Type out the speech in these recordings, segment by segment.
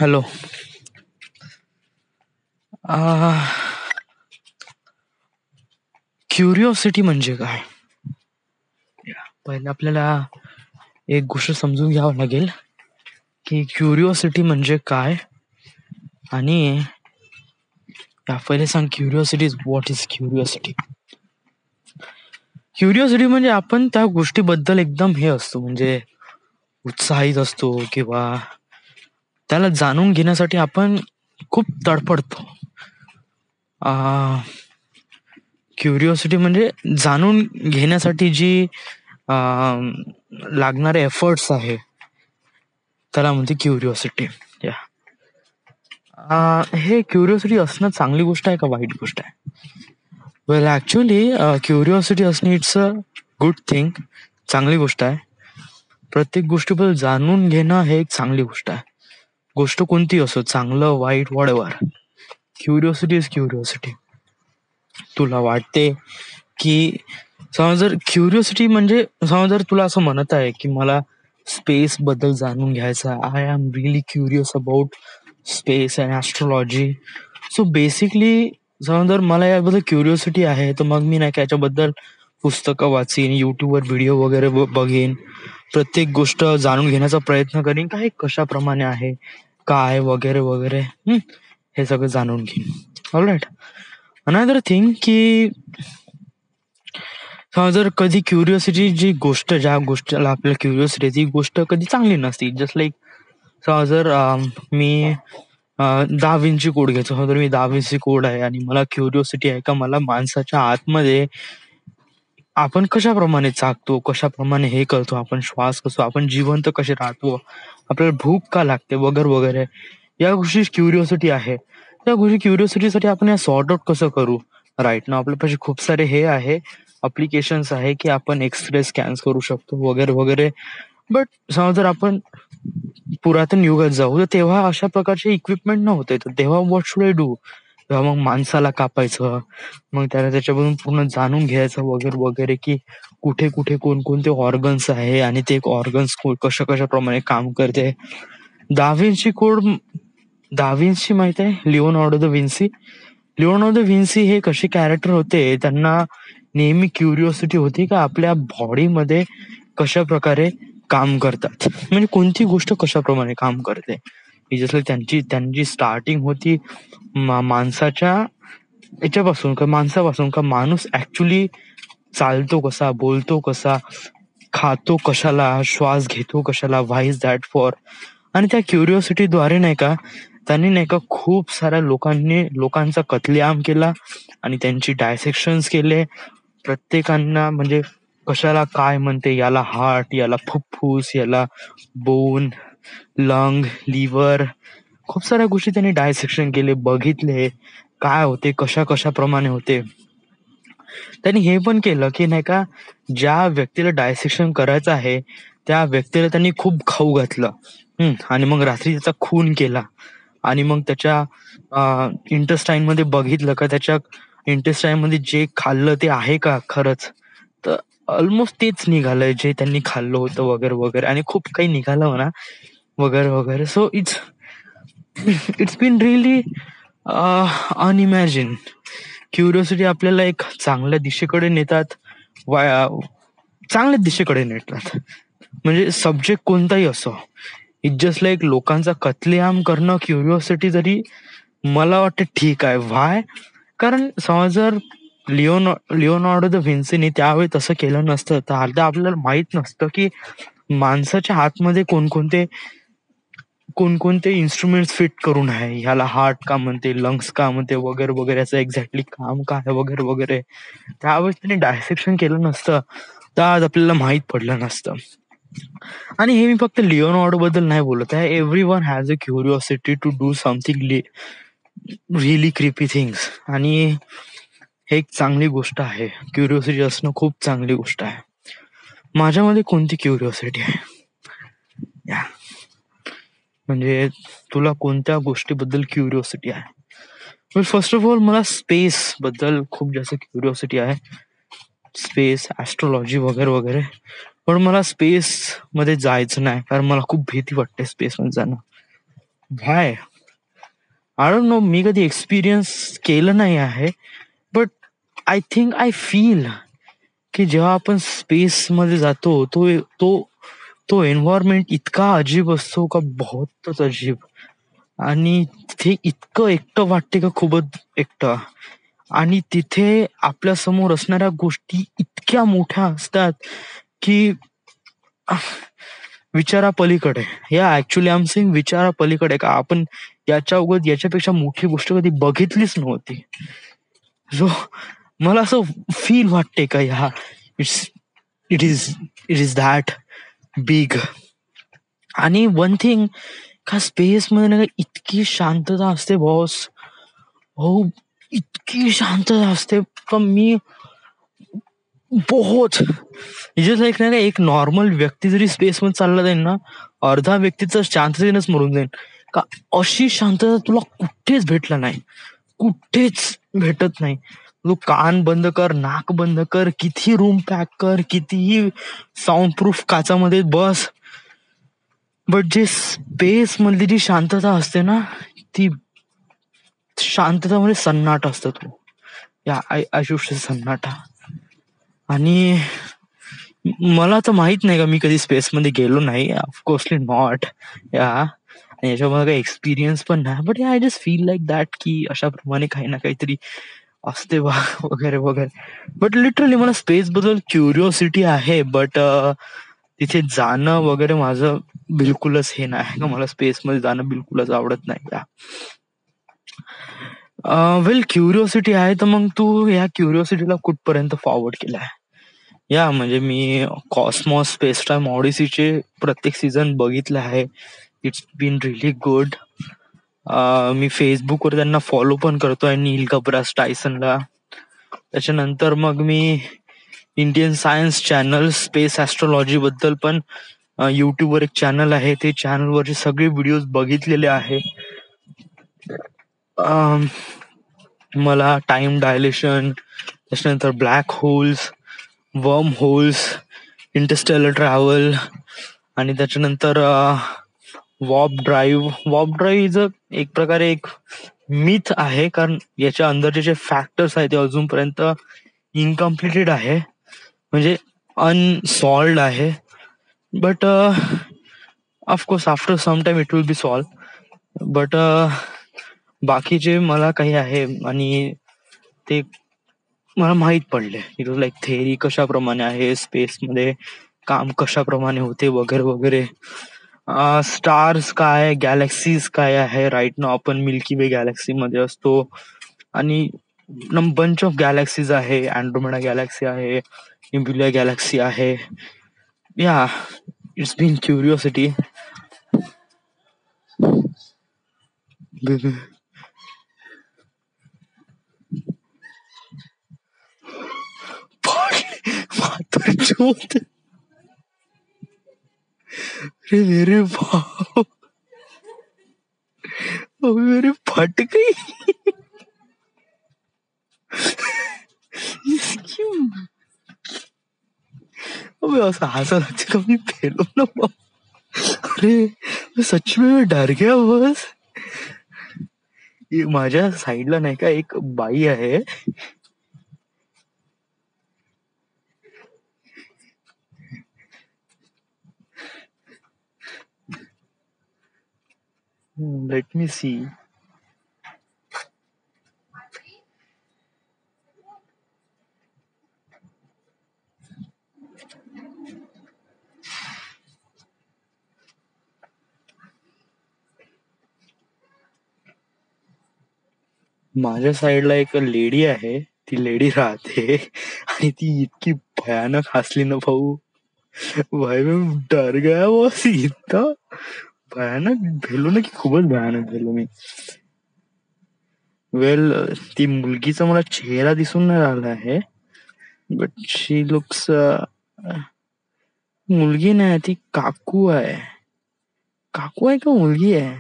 Hello. Curiosity म्हणजे काय? पहिले आपल्याला एक गोष्ट समजून घ्यावं लागेल की क्युरिओसिटी म्हणजे काय. आणि पहिले सांग, curiosity is what is curiosity. Curiosity म्हणजे आपण त्या गोष्टीबद्दल एकदम हे असतो, म्हणजे उत्साहित असतो, किंवा त्याला जाणून घेण्यासाठी आपण खूप तडफडतो. क्युरिओसिटी म्हणजे जाणून घेण्यासाठी जी लागणारे एफर्ट्स आहे त्याला म्हणते क्युरिओसिटी. हे क्युरिओसिटी असणं चांगली गोष्ट आहे का वाईट गोष्ट आहे? वेल ऍक्च्युली क्युरिओसिटी असणे इट्स अ गुड थिंग, चांगली गोष्ट आहे. प्रत्येक गोष्टीबद्दल जाणून घेणं हे एक चांगली गोष्ट आहे. गोष्ट कोणती असो, चांगलं वाईट व्हॉटएव्हर, क्युरिओसिटी इज क्युरिओसिटी. तुला वाटते की समज जर क्युरिओसिटी म्हणजे समज जर तुला असं म्हणत आहे की मला स्पेस बद्दल जाणून घ्यायचं, I am really curious about space and astrology. So basically समज जर मला याबद्दल क्युरिओसिटी आहे तर मग मी नाही का याच्याबद्दल पुस्तकं वाचीन, युट्यूबवर व्हिडिओ वगैरे बघेन, प्रत्येक गोष्ट जाणून घेण्याचा प्रयत्न करीन का हे कशाप्रमाणे आहे, काय वगैरे वगैरे. हे सगळं जाणून घेईन. ऑलराईट. अनदर थिंग की जर कधी क्युरिओसिटी जी गोष्ट, ज्या गोष्टीला आपल्याला क्युरिओसिटी ती गोष्ट कधी चांगली नसती. जस्ट लाईक जर मी दा विंची कोड घ्यायचो, तर मी दा विंची कोड आहे आणि मला क्युरिओसिटी आहे का मला माणसाच्या आतमध्ये आपण कशाप्रमाणे चाकतो, कशाप्रमाणे हे करतो, आपण श्वास कसो, आपण जिवंत कसे राहतो, आपल्याला भूक का लागते वगैरे वगैरे, या गोष्टी क्युरिओसिटी आहे. त्या गोष्टी क्युरिओसिटीसाठी आपण या सॉर्ट आउट कसं करू. राईट ना आपल्यापाशी खूप सारे हे आहे, अप्लिकेशन्स आहे की आपण एक्सरे स्कॅन्स करू शकतो वगैरे वगैरे. बट समज जर आपण पुरातन युगात जाऊ तर तेव्हा अशा प्रकारचे इक्विपमेंट नव्हते, तर तेव्हा व्हॉट शुड आय डू. तेव्हा मग माणसाला कापायचं, मग त्याला त्याच्यामधून पूर्ण जाणून घ्यायचं वगैरे वगैरे की कुठे कुठे कोणकोणते ऑर्गन्स आहे आणि ते ऑर्गन्स कशा कशाप्रमाणे काम करते. दाविन्सी कोड, दाविन्सी माहित आहे, Leonardo the Vincy. Leonardo the Vincy हे कसे कॅरेक्टर होते, त्यांना नेहमी क्युरिओसिटी होती का आपल्या बॉडीमध्ये कशा प्रकारे काम करतात, म्हणजे कोणती गोष्ट कशाप्रमाणे काम करते. जसं त्यांची स्टार्टिंग होती माणसाच्या याच्यापासून, का माणसापासून, का माणूस ऍक्च्युली चालतो कसा, बोलतो कसा, खातो कशाला, श्वास घेतो कशाला, व्हाय इज दॅट फॉर. आणि त्या क्युरिओसिटीद्वारे नाही का त्यांनी नाही का खूप साऱ्या लोकांचा कत्लेआम केला आणि त्यांची डायसेक्शन्स केले. प्रत्येकांना म्हणजे कशाला काय म्हणते, याला हार्ट, याला फुफ्फुस, याला बोन, लंग, लिव्हर, खूप साऱ्या गोष्टी त्यांनी डायसेक्शन केले, बघितले काय होते, कशा कशाप्रमाणे होते. त्यांनी हे पण केलं की नाही का ज्या व्यक्तीला डायसेक्शन करायचं आहे त्या व्यक्तीला त्यांनी खूप खाऊ घातलं, आणि मग रात्री त्याचा खून केला. आणि मग त्याच्या इंटेस्टाईन मध्ये बघितलं का त्याच्या इंटेस्टाईन मध्ये जे खाल्लं ते आहे का खरंच, तर ऑलमोस्ट तेच निघालंय जे त्यांनी खाल्लं होतं वगैरे वगैरे, आणि खूप काही निघालं म्हणा वगैरे वगैरे. So it's been really unimagined. Curiosity आपल्याला एक चांगल्या दिशेकडे नेतात, चांगल्या दिशेकडे नेतात, म्हणजे सब्जेक्ट कोणताही असो. इट जस्ट लाईक लोकांचा कत्लेआम करणं क्युरिओसिटी जरी मला वाटतं ठीक आहे. व्हाय? कारण समज जर लिओनार्डो द व्हिन्सीने त्यावेळी तसं केलं नसतं तर अर्धा आपल्याला माहित नसतं की माणसाच्या आतमध्ये कोणकोणते इन्स्ट्रुमेंट्स फिट करून आहे, ह्याला हार्ट का म्हणते, लंग्स का म्हणते वगैरे वगैरे, याचं एक्झॅक्टली काम काय वगैरे वगैरे. त्यावेळेस त्यांनी डायसेक्शन केलं नसतं तर आज आपल्याला माहित पडलं नसतं. आणि हे मी फक्त लिओनार्डो बद्दल नाही बोलत आहे, every one has a curiosity to do something really creepy things. आणि हे एक चांगली गोष्ट आहे, क्युरिओसिटी असणं खूप चांगली गोष्ट आहे. माझ्यामध्ये कोणती क्युरिओसिटी आहे म्हणजे तुला कोणत्या गोष्टीबद्दल क्युरिओसिटी आहे? फर्स्ट ऑफ ऑल मला स्पेस बद्दल खूप जास्त क्युरिओसिटी आहे, स्पेस, ऍस्ट्रोलॉजी वगैरे वगैरे. पण मला स्पेस मध्ये जायचं नाही कारण मला खूप भीती वाटते स्पेस मध्ये जाणं. हाय, आय डोंट नो, मी कधी एक्सपिरियन्स केलं नाही आहे. But I think I feel की जेव्हा आपण स्पेस मध्ये जातो, तो तो एन्व्हायरमेंट इतका अजीब असतो का, बहुतच अजीब. आणि तिथे इतकं एकटं वाटते का, खूपच एकटं. आणि तिथे आपल्या समोर असणाऱ्या गोष्टी इतक्या मोठ्या असतात की विचारापलीकडे. या ऍक्च्युली आय एम सेइंग विचारापलीकडे, का आपण याच्या उगत याच्यापेक्षा मोठी गोष्ट कधी बघितलीच नव्हती. सो मला असं फील वाटते का, ह्या it's it is it is that big. आणि वन थिंग, का स्पेस मध्ये ना इतकी शांतता असते बॉस. हो, इतकी शांतता असते का, मी बहुत जस्ट लाईक नाही का, एक नॉर्मल व्यक्ती जरी स्पेस मध्ये चालला जाईल ना, अर्धा व्यक्तीचं शांततेनंच मरून जाईल. का अशी शांतता तुला कुठेच भेटला नाही, कुठेच भेटत नाही. तू कान बंद कर, नाक बंद कर, किती रूम पॅक कर, कितीही साऊंड प्रूफ काचामध्ये बस, बट जे स्पेस मधली जी शांतता असते ना, ती शांततामध्ये सन्नाटा असतो तो. या आयुष्य सन्नाटा. आणि मला तर माहित नाही का, मी कधी स्पेसमध्ये गेलो नाही, ऑफकोर्सली नॉट. या आणि याच्यामध्ये काही एक्सपिरियन्स पण नाही, but I just feel like that की अशा प्रमाणे काही ना काहीतरी असते बा वगैरे वगैरे. बट लिटरली मला स्पेस बद्दल क्युरिओसिटी आहे, बट तिथे जाणं वगैरे माझं बिलकुलच हे नाही का, मला स्पेस मध्ये जाणं बिलकुलच आवडत नाही का. वेल, क्युरिओसिटी आहे तर मग तू या क्युरिओसिटीला कुठपर्यंत फॉरवर्ड केलाय? या म्हणजे मी कॉस्मॉस स्पेस टाइम ऑडिसीचे प्रत्येक सीझन बघितले आहे. It's been really good. मी फेसबुकवर त्यांना फॉलो पण करतोय, नील गब्रास टायसनला. त्याच्यानंतर मग मी Indian science channel space astrology बद्दल पण युट्यूबवर एक चॅनल आहे, ते चॅनलवरचे सगळे व्हिडिओज बघितलेले आहे. मला टाइम डायलेशन, त्याच्यानंतर ब्लॅक होल्स, वर्म होल्स, इंटरस्टेलर ट्रॅव्हल, आणि त्याच्यानंतर वॉर्प ड्राईव्ह एक प्रकारे एक मिथ आहे, कारण याच्या अंदरचे जे फॅक्टर्स आहेत ते अजूनपर्यंत इनकम्प्लिटेड आहे, म्हणजे अनसॉल्ड आहे. But of course after some time it will be solve. But बाकीचे मला काही आहे, आणि ते मला माहित पडले. इट वॉज लाईक थेअरी कशाप्रमाणे आहे, स्पेसमध्ये काम कशाप्रमाणे होते वगैरे वगैरे. स्टार्स काय, गॅलेक्सीज काय आहे. राईट नाव आपण मिल्की वे गॅलेक्सी मध्ये असतो, आणि बंच ऑफ गॅलेक्सीज आहे. अँड्रोमेडा गॅलेक्सी आहे, निब्युला गॅलेक्सी आहे. या इट्स बीन क्युरिओसिटी. मेरे भाव, मेरे फट गई. अबे ऐसा हंसा लगता है, कभी फेलो ना बाप. अरे मैं सच में मैं डर गया बस. माझ्या साईडला नाही का एक बाई आहे. Let me see. माझ्या साईडला एक लेडी आहे. ती लेडी राहते आणि ती इतकी भयानक हसली ना भाऊ, भाई मैं डर गया बस. इतना भयानक भेलो ना की खूपच भयानक झालो मी. वेल, ती मुलगीचा मला चेहरा दिसून नाही राहिला आहे, बट शी लुक्स, मुलगी नाही ती काकू आहे. काकू आहे का मुलगी आहे,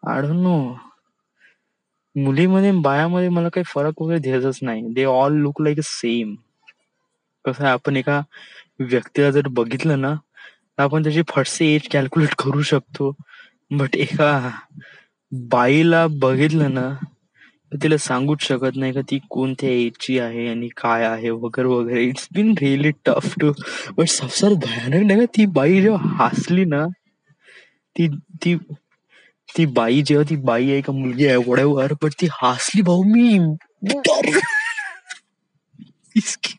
आय डोंट नो. मुलीमध्ये बायामध्ये मला काही फरक वगैरे दिसतच नाही. They all look like same. कसं आहे, आपण एका व्यक्तीला जर बघितलं ना, तर आपण त्याची फटसे एज कॅल्क्युलेट करू शकतो. बट एका बाईला बघितलं ना, तर तिला सांगूच शकत नाही का ती कोणत्या एजची आहे आणि काय आहे वगैरे वगैरे. It's been really tough too. But सबसे भयानक नाही का, ती बाई जेव्हा हसली ना, ती ती ती बाई जेव्हा, ती बाई आहे का मुलगी आहे वडेवर, पण ती हसली भाऊ, मी डर इसकी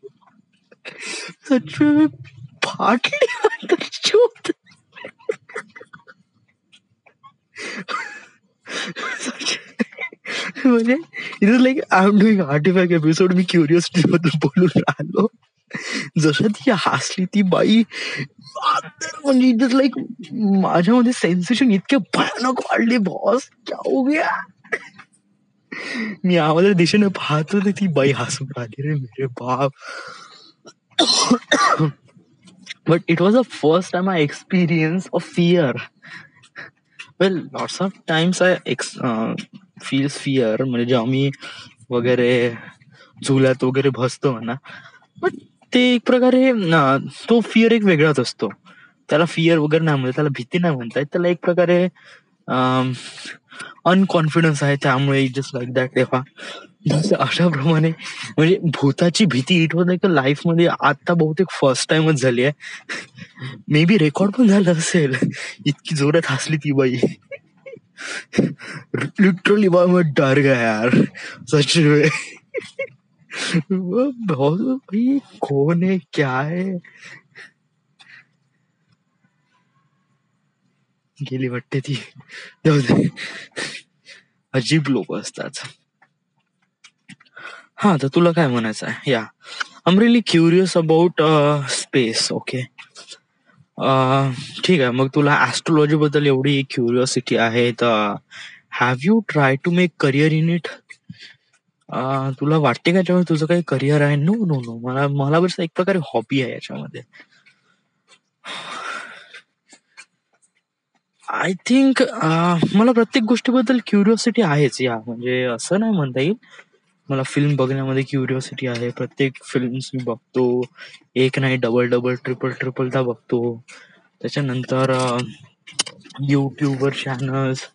सच में फाटली अंदर. म्हणजे it is like I am doing 45 episode, me curiosity बद्दल बोलून राहिलो. जसं ती हसली ती बाई, अंदर म्हणजे इट इज लाईक माझ्यामध्ये सेन्सेशन इतके भयानक वाढले, बॉस क्या हो गया. मी आवाज दिशेने पाहतो तर ती बाई हसून राहिली, रे मेरे बाप. But it was the first time I experienced a fear. Well, lots of times I feels fear, म्हणजे जेव्हा मी वगैरे झुल्यात वगैरे बसतो म्हणा. बट ते एक प्रकारे तो फिअर एक वेगळाच असतो. त्याला फिअर वगैरे नाही म्हणत, त्याला भीती नाही म्हणता येत, त्याला एक प्रकारे अनकॉन्फिडन्स आहे, त्यामुळे जस्ट लाईक दॅट. तेव्हा अशाप्रमाणे म्हणजे भूताची भीती इट वॉज लाईक लाईफ मध्ये आता बहुतेक फर्स्ट टाइमच झाली आहे. मे बी रेकॉर्ड पण झालं असेल, इतकी जोरात हसली ती बाई. लिटरली बाय मैं डर गया यार, सच में. बहुत भाई, कौन है क्या है. गेली वाटते ती, जाऊ दे. अजीब लोक असतात. हा, तर तुला काय म्हणायचं आहे. या I am really curious about space. Okay, ठीक आहे. मग तुला ऍस्ट्रोलॉजी बद्दल एवढी क्युरिओसिटी आहे, तर have you try to make career in it. तुला वाटते का त्याच्यामध्ये तुझं काही करिअर आहे. नो नो नो, मला मला बस एक प्रकारे हॉबी आहे याच्यामध्ये. आय थिंक मला प्रत्येक गोष्टीबद्दल क्युरिओसिटी आहेच. या म्हणजे असं नाही म्हणता येईल. मला फिल्म बघण्यामध्ये क्युरिओसिटी आहे. प्रत्येक फिल्म्स मी बघतो, एक नाही डबल डबल ट्रिपल ट्रिपलदा बघतो. त्याच्यानंतर युट्यूबवर चॅनल्स,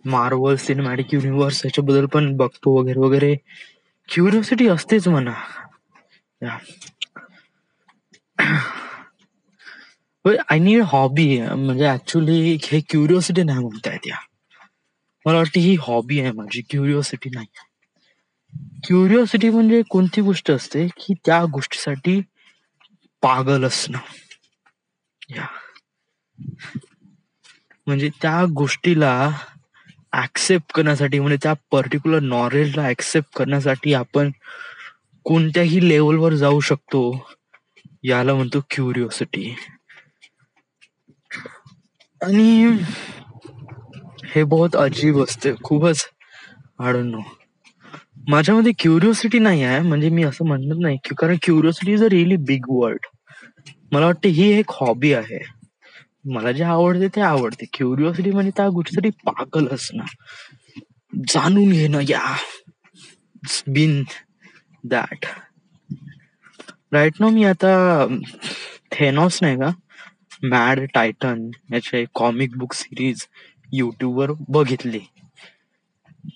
मार्वल सिनेमॅटिक युनिव्हर्स याच्याबद्दल पण बघतो वगैरे वगैरे. क्युरिओसिटी असतेच म्हणा. I need hobby. म्हणजे ऍक्च्युली हे क्युरिओसिटी नाही म्हणता येत. या मला वाटतं ही हॉबी आहे माझी, क्युरिओसिटी नाही. क्युरिओसिटी म्हणजे कोणती गोष्ट असते की त्या गोष्टीसाठी पागल असणं. या म्हणजे त्या गोष्टीला ऍक्सेप्ट करण्यासाठी, म्हणजे त्या पर्टिक्युलर नॉलेजला ऍक्सेप्ट करण्यासाठी आपण कोणत्याही लेवलवर जाऊ शकतो, याला म्हणतो क्युरिओसिटी. आणि हे बहुत अजीब असते, खूपच. आय डोंट नो, माझ्यामध्ये क्युरिओसिटी नाही आहे. म्हणजे मी असं म्हणत नाही, कारण curiosity is a really big word. मला वाटतं ही एक हॉबी आहे. मला जे आवडते ते आवडते. क्युरिओसिटी म्हणजे त्या गोष्टीसाठी पागल असणं, जाणून घेणं. या बिन दॅट. राईट नाव मी आता थेनॉस नाही का, मॅड टायटन याचे कॉमिक बुक सिरीज युट्यूबवर बघितली.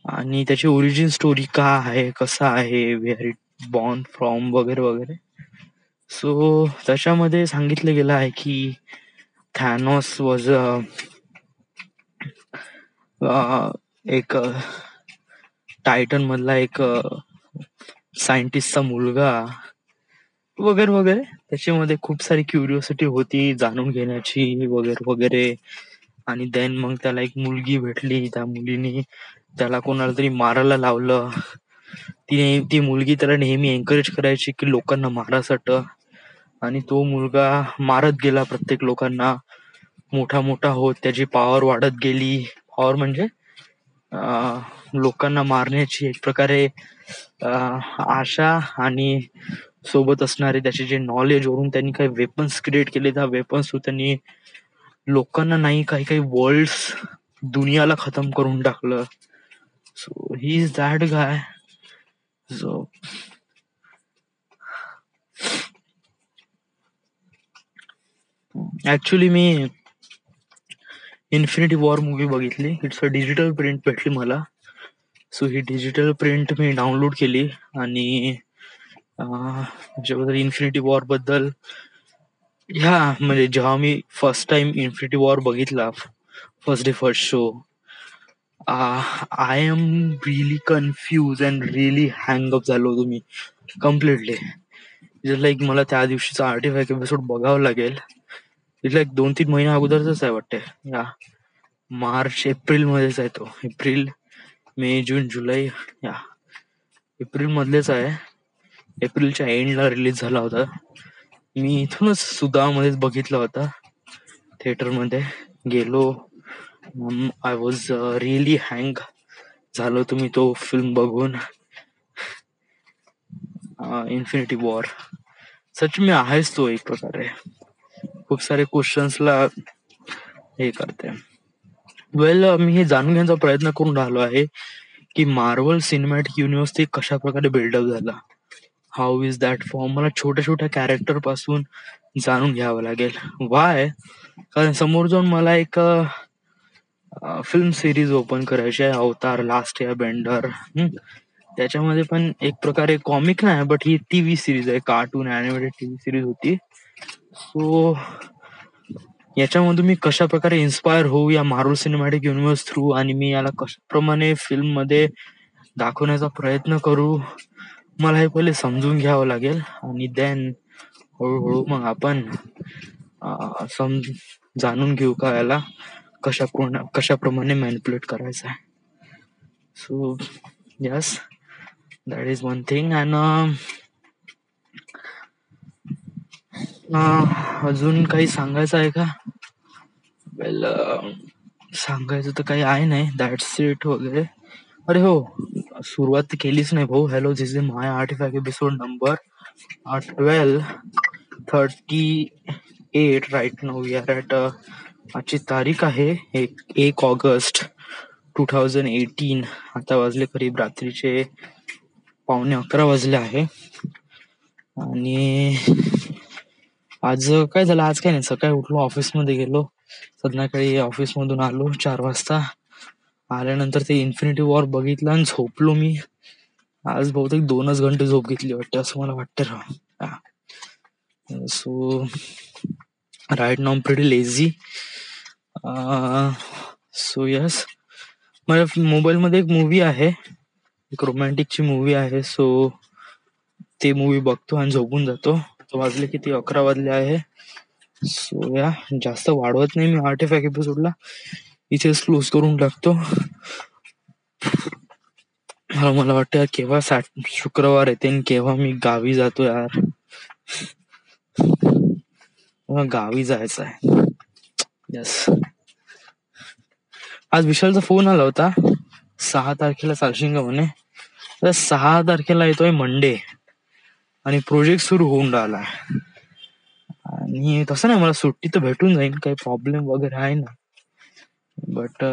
आणि त्याची ओरिजिन स्टोरी का आहे, कसा आहे, वेअर इट बॉर्न फ्रॉम वगैरे वगैरे. सो त्याच्यामध्ये सांगितलं गेलं आहे की थॅनॉस वॉज एक टायटन मधला एक सायंटिस्टचा मुलगा वगैरे वगैरे. त्याच्यामध्ये खूप सारी क्युरिओसिटी होती जाणून घेण्याची वगैरे वगैरे. आणि देन मग त्याला एक मुलगी भेटली, त्या मुलीने त्याला कोणाला तरी मारायला लावलं. ती मुलगी त्याला नेहमी एनकरेज करायची की लोकांना मारासाठी, आणि तो मुलगा मारत गेला प्रत्येक लोकांना. मोठा मोठा होत त्याची पॉवर वाढत गेली. पॉवर म्हणजे लोकांना मारण्याची एक प्रकारे आशा, आणि सोबत असणारे त्याचे जे नॉलेज वरून त्यांनी काही वेपन्स क्रिएट केले. त्या वेपन्स त्यांनी लोकांना नाही, काही काही वर्ल्ड्स, दुनियाला खतम करून टाकलं. So he is that guy. So actually मी इन्फिनिटी वॉर मूवी बघितली. इट्स अ डिजिटल प्रिंट भेटली मला. सो ही डिजिटल प्रिंट मी डाउनलोड केली आणि त्याच्याबद्दल इन्फिनिटी वॉर बद्दल म्हणजे जेव्हा मी फर्स्ट टाइम इन्फिनिटी वॉर बघितला, first day first show, I am really confuse and really hang up झालो होतो मी कम्प्लिटली. जस्ट लाईक मला त्या दिवशीचा आर्टिफॅक्ट एपिसोड बघावं लागेल. इट्स लाईक 2-3 महिन्या अगोदरच आहे वाटते. मार्च एप्रिल मध्येच आहे तो. एप्रिल, मे, जून, जुलै, एप्रिल मधलेच आहे. एप्रिलच्या एंडला रिलीज झाला होता. मी इथूनच सुधामध्येच बघितला होता. थिएटरमध्ये गेलो. आय वॉज रिअली हँग झालो तुम्ही तो फिल्म बघून. इन्फिनिटी वॉर सच में आहेच तो एक प्रकारे. खूप सारे क्वेश्चन्सला हे करते. मी हे जाणून घेण्याचा प्रयत्न करून राहिलो आहे की मार्वल सिनेमॅटिक युनिव्हर्स ते कशा प्रकारे बिल्डअप झाला. How is that form. मला छोट्या छोट्या कॅरेक्टर पासून जाणून घ्यावं लागेल. वाय? कारण समोर जाऊन मला एक फिल्म सिरीज ओपन करायची आहे, अवतार लास्ट या बेंडर. त्याच्यामध्ये पण एक प्रकारे कॉमिक नाही, बट ही टीव्ही सिरीज आहे, कार्टून ॲनिमेटेड टीव्ही सिरीज होती. सो याच्यामधून मी कशा प्रकारे इन्स्पायर होऊ या मार्वल सिनेमॅटिक युनिव्हर्स थ्रू, आणि मी याला कशाप्रमाणे फिल्म मध्ये दाखवण्याचा प्रयत्न करू, मला हे पहिले समजून घ्यावं लागेल. आणि देन हळूहळू मग आपण जाणून घेऊ का याला कशाप्रमाणे मॅनिप्युलेट करायचं आहे. So yes, that is one thing. And अजून काही सांगायचं आहे का? वेल, सांगायचं तर काही आहे नाही. दॅट्स इट वगैरे. अरे हो, सुरुवात केलीच नाही भाऊ. Hello, this is my artifact episode number 1238 right now. We are at आजची तारीख आहे 1 ऑगस्ट 2018. आता वाजले करीब रात्रीचे 11:15 वाजले आहे. आणि आज काय झालं, आज काय नाही. सकाळी उठलो, ऑफिसमध्ये गेलो, संध्याकाळी ऑफिसमधून आलो 4 वाजता. आल्यानंतर ते इन्फिनिटी वॉर बघितलं आणि झोपलो मी. आज बहुतेक 2च घंटे झोप घेतली वाटते, असं मला वाटतं. So right now pretty lazy. So yes, माझ्या मोबाईलमध्ये एक मूवी आहे, एक रोमॅन्टिकची मूवी आहे. सो ते मूवी बघतो आणि झोपून जातो. तो वाजले किती, 11 वाजले आहे. सो जास्त वाढवत नाही मी आर्टिफॅक्ट एपिसोडला, इथेच क्लोज करून टाकतो. मला वाटतं केव्हा शुक्रवार येते आणि केव्हा मी गावी जातो यार. गावी जायचं आहे. यस, आज विशालचा फोन आला होता, 6 तारखेला चालशील का म्हणे. 6 तारखेला येतोय मंडे आणि प्रोजेक्ट सुरू होऊन राहिला. आणि तसं नाही, मला सुट्टी तर भेटून जाईल, काही प्रॉब्लेम वगैरे आहे ना. बट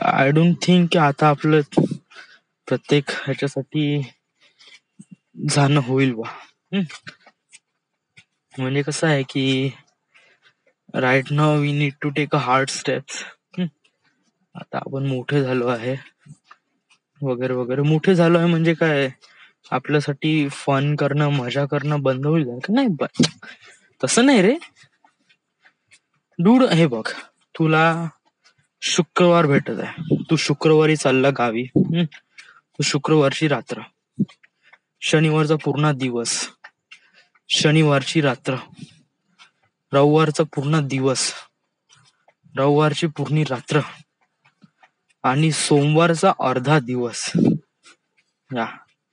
आय डोंट थिंक की आता आपलं प्रत्येक ह्याच्यासाठी जाणं होईल बा. म्हणजे कसं आहे की right now we need to take a hard steps. आता आपण मोठे झालो आहे वगैरे वगैरे. मोठे झालो आहे म्हणजे काय, आपल्यासाठी फन करणं, मजा करणं बंद होईल का? नाही, तसं नाही रे डूड. हे बघ, तुला शुक्रवार भेटत आहे, तू शुक्रवारी चालला गावी. तू शुक्रवारची रात्र, शनिवारचा पूर्ण दिवस, शनिवारची रात्र, रविवारचा पूर्ण दिवस, रविवारची पूर्ण रात्र आणि सोमवारचा अर्धा दिवस.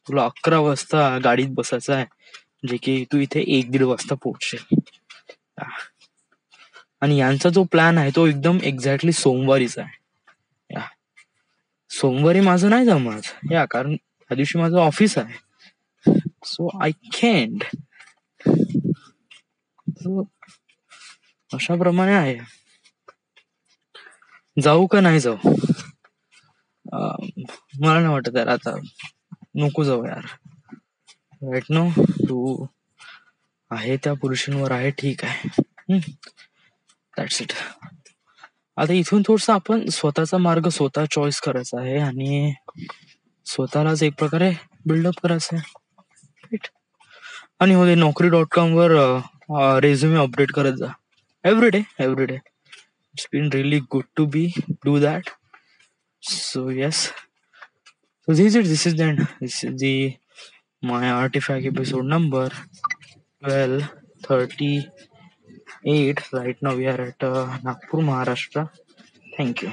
तुला 11 वाजता गाडीत बसायचं आहे, जे की तू इथे 1-1.5 वाजता पोहोचशील. आणि यांचा जो प्लॅन आहे तो एकदम एक्झॅक्टली सोमवारीच आहे. सोमवारी माझं नाही जमत कारण त्या दिवशी माझं ऑफिस आहे. So I can't. अशा प्रमाणे आहे. जाऊ का नाही जाऊ, मला नाही वाटत यार आता. नको जाऊ यार. राईट नो तू आहे त्या पुरुषांवर आहे, ठीक आहे. That's it. आता इथून थोडस आपण स्वतःचा मार्ग स्वतः चॉईस करायचा आहे आणि स्वतःलाच एक प्रकारे बिल्डअप करायचं आहे. Right? आणि हो Naukri.com वर रेझ्युमे अपडेट करत जा every day. It's been really good to be do that. So yes, so this is the end. This is the my artifact episode number 1238. Right now we are at Nagpur, Maharashtra. Thank you.